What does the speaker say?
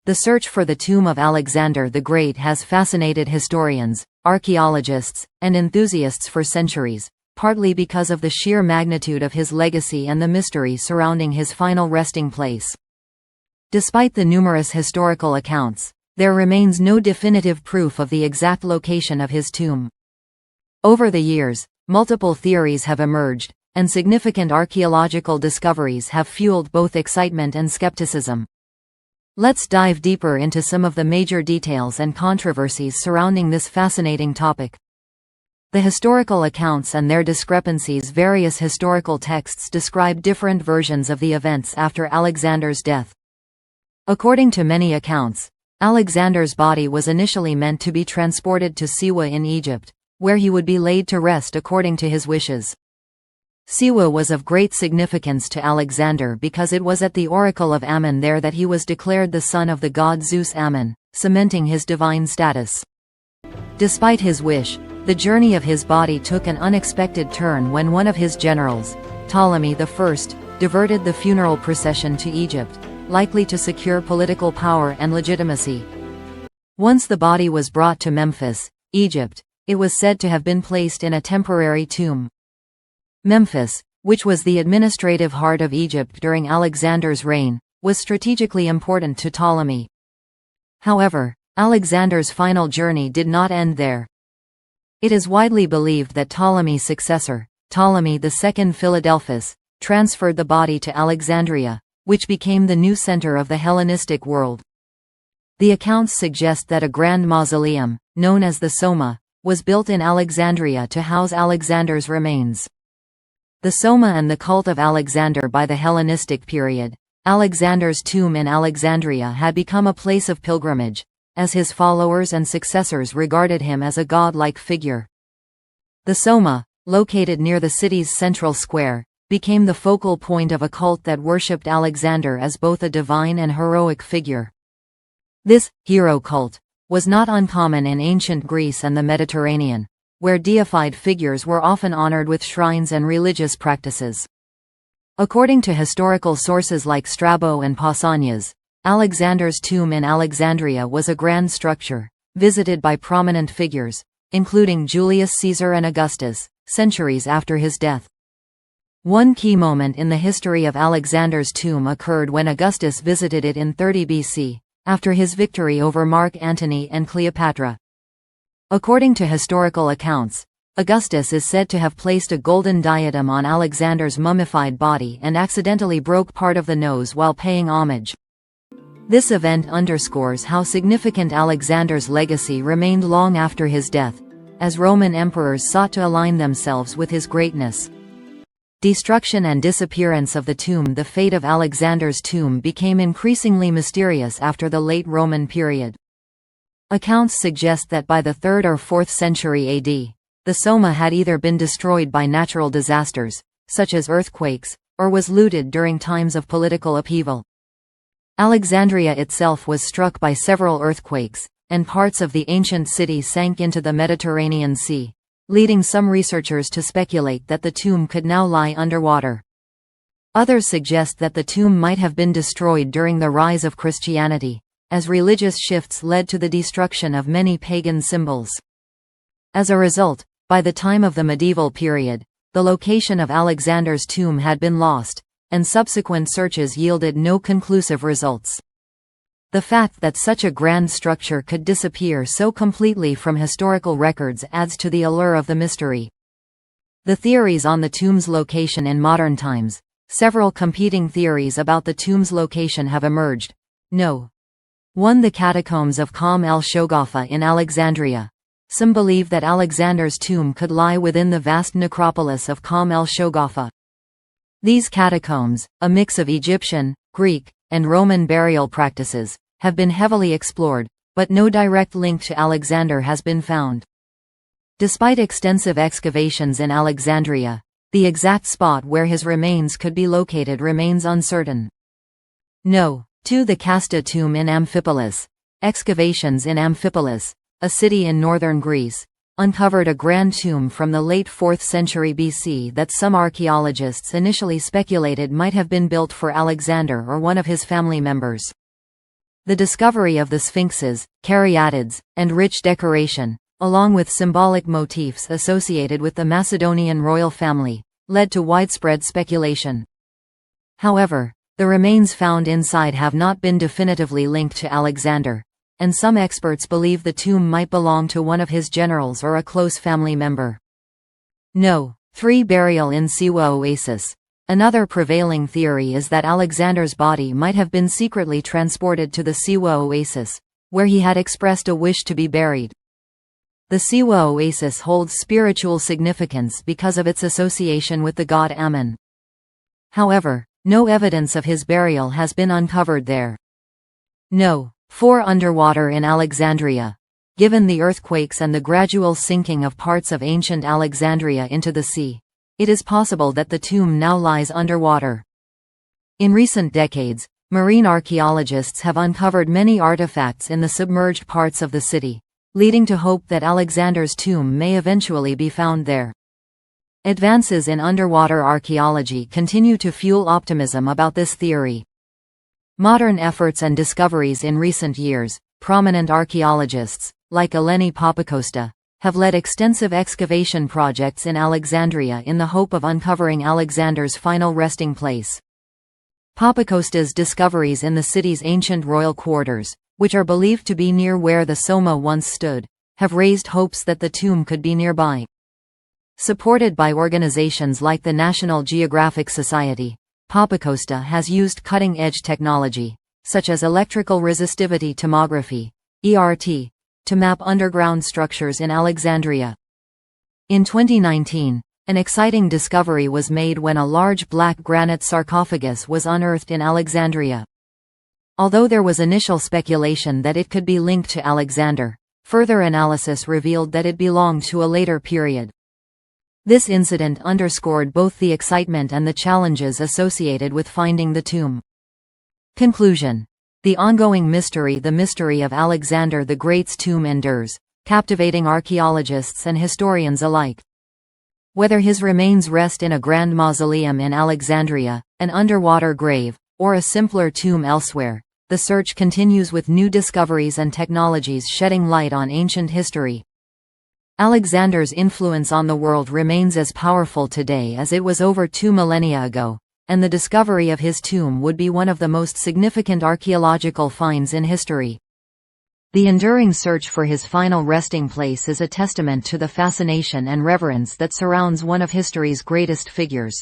The search for the tomb of Alexander the Great has fascinated historians, archaeologists, and enthusiasts for centuries, partly because of the sheer magnitude of his legacy and the mystery surrounding his final resting place. Despite the numerous historical accounts, there remains no definitive proof of the exact location of his tomb. Over the years, multiple theories have emerged, and significant archaeological discoveries have fueled both excitement and skepticism. Let's dive deeper into some of the major details and controversies surrounding this fascinating topic. The historical accounts and their discrepancies. Various historical texts describe different versions of the events after Alexander's death. According to many accounts, Alexander's body was initially meant to be transported to Siwa in Egypt, where he would be laid to rest according to his wishes. Siwa was of great significance to Alexander because it was at the oracle of Ammon there that he was declared the son of the god Zeus Ammon, cementing his divine status. Despite his wish, the journey of his body took an unexpected turn when one of his generals, Ptolemy I, diverted the funeral procession to Egypt, likely to secure political power and legitimacy. Once the body was brought to Memphis, Egypt, it was said to have been placed in a temporary tomb. Memphis, which was the administrative heart of Egypt during Alexander's reign, was strategically important to Ptolemy. However, Alexander's final journey did not end there. It is widely believed that Ptolemy's successor, Ptolemy II Philadelphus, transferred the body to Alexandria, which became the new center of the Hellenistic world. The accounts suggest that a grand mausoleum, known as the Soma, was built in Alexandria to house Alexander's remains. The Soma and the cult of Alexander. By the Hellenistic period, Alexander's tomb in Alexandria had become a place of pilgrimage, as his followers and successors regarded him as a god-like figure. The Soma, located near the city's central square, became the focal point of a cult that worshipped Alexander as both a divine and heroic figure. This hero cult was not uncommon in ancient Greece and the Mediterranean, where deified figures were often honored with shrines and religious practices. According to historical sources like Strabo and Pausanias, Alexander's tomb in Alexandria was a grand structure, visited by prominent figures, including Julius Caesar and Augustus, centuries after his death. One key moment in the history of Alexander's tomb occurred when Augustus visited it in 30 BC, after his victory over Mark Antony and Cleopatra. According to historical accounts, Augustus is said to have placed a golden diadem on Alexander's mummified body and accidentally broke part of the nose while paying homage. This event underscores how significant Alexander's legacy remained long after his death, as Roman emperors sought to align themselves with his greatness. Destruction and disappearance of the tomb. The fate of Alexander's tomb became increasingly mysterious after the late Roman period. Accounts suggest that by the 3rd or 4th century AD, the Soma had either been destroyed by natural disasters, such as earthquakes, or was looted during times of political upheaval. Alexandria itself was struck by several earthquakes, and parts of the ancient city sank into the Mediterranean Sea, leading some researchers to speculate that the tomb could now lie underwater. Others suggest that the tomb might have been destroyed during the rise of Christianity, as religious shifts led to the destruction of many pagan symbols. As a result, by the time of the medieval period, the location of Alexander's tomb had been lost, and subsequent searches yielded no conclusive results. The fact that such a grand structure could disappear so completely from historical records adds to the allure of the mystery. The theories on the tomb's location in modern times. Several competing theories about the tomb's location have emerged. No. 1. The catacombs of Qam el-Shoghafa in Alexandria. Some believe that Alexander's tomb could lie within the vast necropolis of Qam el-Shoghafa. These catacombs, a mix of Egyptian, Greek, and Roman burial practices, have been heavily explored, but no direct link to Alexander has been found. Despite extensive excavations in Alexandria, the exact spot where his remains could be located remains uncertain. No. 2. The Casta tomb in Amphipolis. Excavations in Amphipolis, a city in northern Greece, uncovered a grand tomb from the late 4th century BC that some archaeologists initially speculated might have been built for Alexander or one of his family members. The discovery of the sphinxes, caryatids, and rich decoration, along with symbolic motifs associated with the Macedonian royal family, led to widespread speculation. However, the remains found inside have not been definitively linked to Alexander, and some experts believe the tomb might belong to one of his generals or a close family member. No. 3. Burial in Siwa Oasis. Another prevailing theory is that Alexander's body might have been secretly transported to the Siwa Oasis, where he had expressed a wish to be buried. The Siwa Oasis holds spiritual significance because of its association with the god Ammon. However, no evidence of his burial has been uncovered there. No. 4. Underwater in Alexandria. Given the earthquakes and the gradual sinking of parts of ancient Alexandria into the sea, it is possible that the tomb now lies underwater. In recent decades, marine archaeologists have uncovered many artifacts in the submerged parts of the city, leading to hope that Alexander's tomb may eventually be found there. Advances in underwater archaeology continue to fuel optimism about this theory. Modern efforts and discoveries in recent years, prominent archaeologists, like Eleni Papakosta, have led extensive excavation projects in Alexandria in the hope of uncovering Alexander's final resting place. Papakosta's discoveries in the city's ancient royal quarters, which are believed to be near where the Soma once stood, have raised hopes that the tomb could be nearby. Supported by organizations like the National Geographic Society, Papakosta has used cutting-edge technology, such as electrical resistivity tomography, ERT, to map underground structures in Alexandria. In 2019, an exciting discovery was made when a large black granite sarcophagus was unearthed in Alexandria. Although there was initial speculation that it could be linked to Alexander, further analysis revealed that it belonged to a later period. This incident underscored both the excitement and the challenges associated with finding the tomb. Conclusion. The ongoing mystery of Alexander the Great's tomb endures, captivating archaeologists and historians alike. Whether his remains rest in a grand mausoleum in Alexandria, an underwater grave, or a simpler tomb elsewhere, the search continues with new discoveries and technologies shedding light on ancient history. Alexander's influence on the world remains as powerful today as it was over 2 millennia ago, and the discovery of his tomb would be one of the most significant archaeological finds in history. The enduring search for his final resting place is a testament to the fascination and reverence that surrounds one of history's greatest figures.